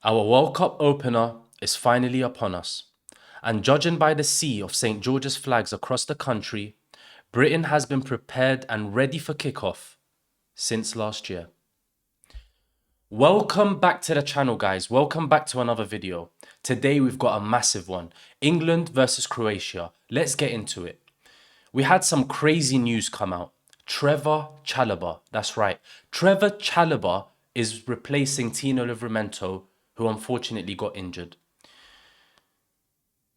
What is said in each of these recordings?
Our World Cup opener is finally upon us, and judging by the sea of St. George's flags across the country, Britain has been prepared and ready for kickoff since last year. Welcome back to the channel, guys. Welcome back to another video. Today we've got a massive one. England versus Croatia. Let's get into it. We had some crazy news come out. Trevor Chalobah, that's right. Trevor Chalobah is replacing Tino Livramento, who unfortunately got injured.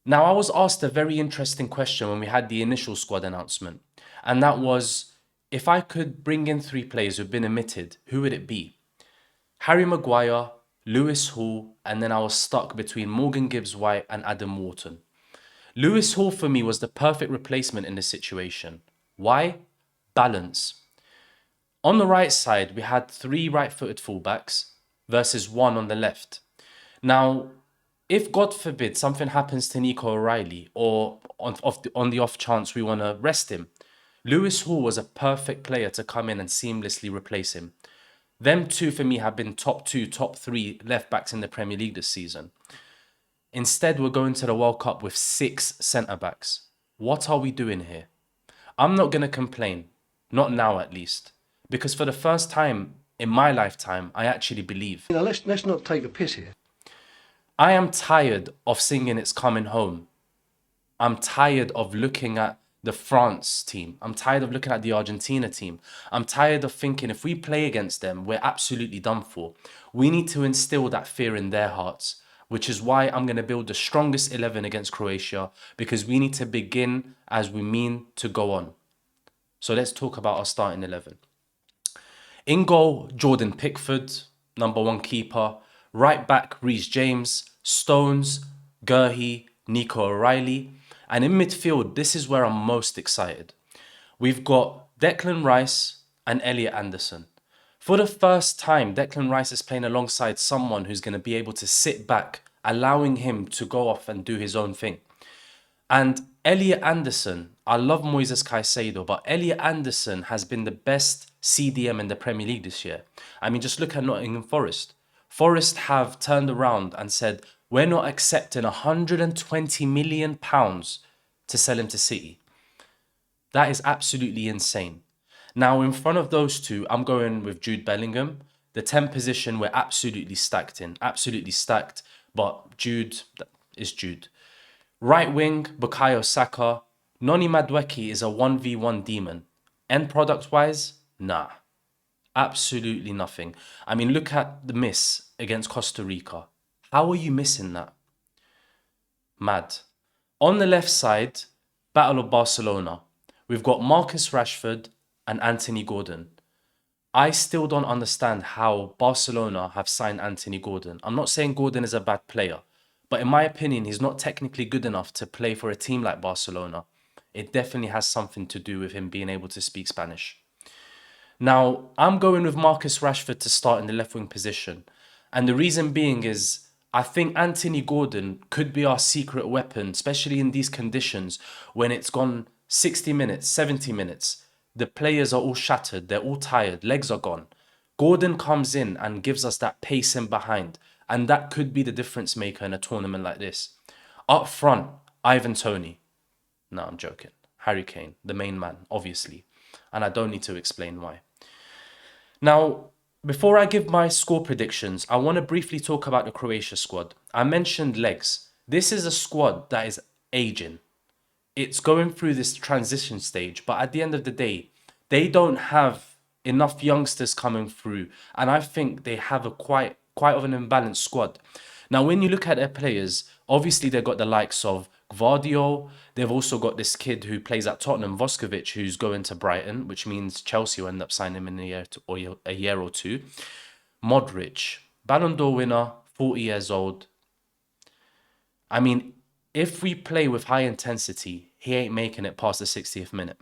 Now, I was asked a very interesting question when we had the initial squad announcement, and that was, if I could bring in 3 players who've been omitted, who would it be? Harry Maguire, Lewis Hall, and then I was stuck between Morgan Gibbs-White and Adam Wharton. Lewis Hall for me was the perfect replacement in this situation. Why? Balance. On the right side, we had 3 right-footed fullbacks versus 1 on the left. Now, if God forbid something happens to Nico O'Reilly, or on the off chance we want to rest him, Lewis Hall was a perfect player to come in and seamlessly replace him. Them two for me have been top 2, top 3 left backs in the Premier League this season. Instead, we're going to the World Cup with 6 centre backs. What are we doing here? I'm not going to complain, not now at least, because for the first time in my lifetime, I actually believe. Let's not take the piss here. I am tired of singing It's Coming Home. I'm tired of looking at the France team. I'm tired of looking at the Argentina team. I'm tired of thinking if we play against them, we're absolutely done for. We need to instill that fear in their hearts, which is why I'm going to build the strongest 11 against Croatia, because we need to begin as we mean to go on. So let's talk about our starting 11. In goal, Jordan Pickford, number 1 keeper. Right back, Reece James, Stones, Gurhey, Nico O'Reilly. And in midfield, this is where I'm most excited. We've got Declan Rice and Elliot Anderson. For the first time, Declan Rice is playing alongside someone who's going to be able to sit back, allowing him to go off and do his own thing. And Elliot Anderson, I love Moises Caicedo, but Elliot Anderson has been the best CDM in the Premier League this year. I mean, just look at Nottingham Forest. Forest have turned around and said, we're not accepting £120 million to sell him to City. That is absolutely insane. Now, in front of those two, I'm going with Jude Bellingham. The 10 position, we're absolutely stacked in. Absolutely stacked. But Jude is Jude. Right wing, Bukayo Saka. Noni Madueke is a 1v1 demon. End product-wise, nah. Absolutely nothing. I mean, look at the miss against Costa Rica. How are you missing that? Mad. On the left side, Battle of Barcelona. We've got Marcus Rashford and Anthony Gordon. I still don't understand how Barcelona have signed Anthony Gordon. I'm not saying Gordon is a bad player, but in my opinion, he's not technically good enough to play for a team like Barcelona. It definitely has something to do with him being able to speak Spanish. Now, I'm going with Marcus Rashford to start in the left wing position. And the reason being is, I think Anthony Gordon could be our secret weapon, especially in these conditions when it's gone 60 minutes, 70 minutes. The players are all shattered, they're all tired, legs are gone. Gordon comes in and gives us that pace in behind. And that could be the difference maker in a tournament like this. Up front, Ivan Toney. No, I'm joking. Harry Kane, the main man, obviously. And I don't need to explain why. Now, before I give my score predictions, I want to briefly talk about the Croatia squad. I mentioned legs. This is a squad that is aging. It's going through this transition stage, but at the end of the day, they don't have enough youngsters coming through, and I think they have a quite of an imbalanced squad. Now, when you look at their players, obviously they've got the likes of Gvardiol. They've also got this kid who plays at Tottenham, Voskovic, who's going to Brighton, which means Chelsea will end up signing him in a year or two. Modric, Ballon d'Or winner, 40 years old. I mean, if we play with high intensity, he ain't making it past the 60th minute.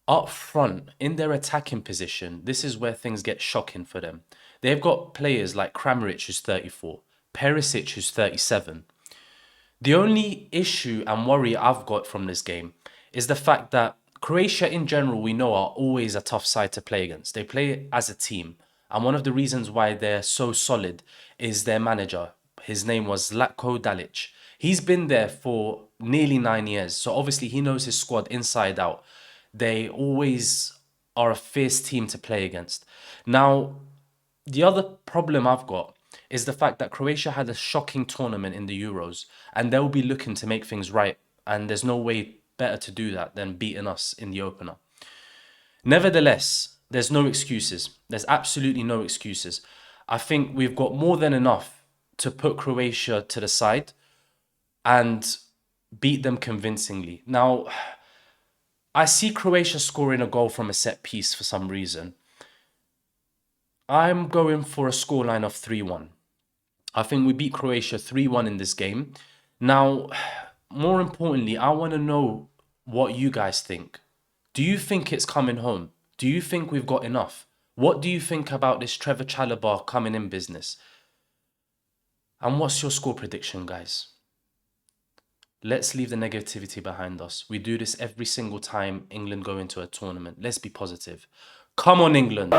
Up front, in their attacking position, this is where things get shocking for them. They've got players like Kramaric, who's 34, Perisic, who's 37. The only issue and worry I've got from this game is the fact that Croatia in general, we know, are always a tough side to play against. They play as a team. And one of the reasons why they're so solid is their manager. His name was Latko Dalic. He's been there for nearly 9 years. So obviously he knows his squad inside out. They always are a fierce team to play against. Now, the other problem I've got is the fact that Croatia had a shocking tournament in the Euros, and they'll be looking to make things right. And there's no way better to do that than beating us in the opener. Nevertheless, there's no excuses. There's absolutely no excuses. I think we've got more than enough to put Croatia to the side and beat them convincingly. Now, I see Croatia scoring a goal from a set piece for some reason. I'm going for a scoreline of 3-1. I think we beat Croatia 3-1 in this game. Now, more importantly, I want to know what you guys think. Do you think it's coming home? Do you think we've got enough? What do you think about this Trevor Chalobah coming in business? And what's your score prediction, guys? Let's leave the negativity behind us. We do this every single time England go into a tournament. Let's be positive. Come on, England.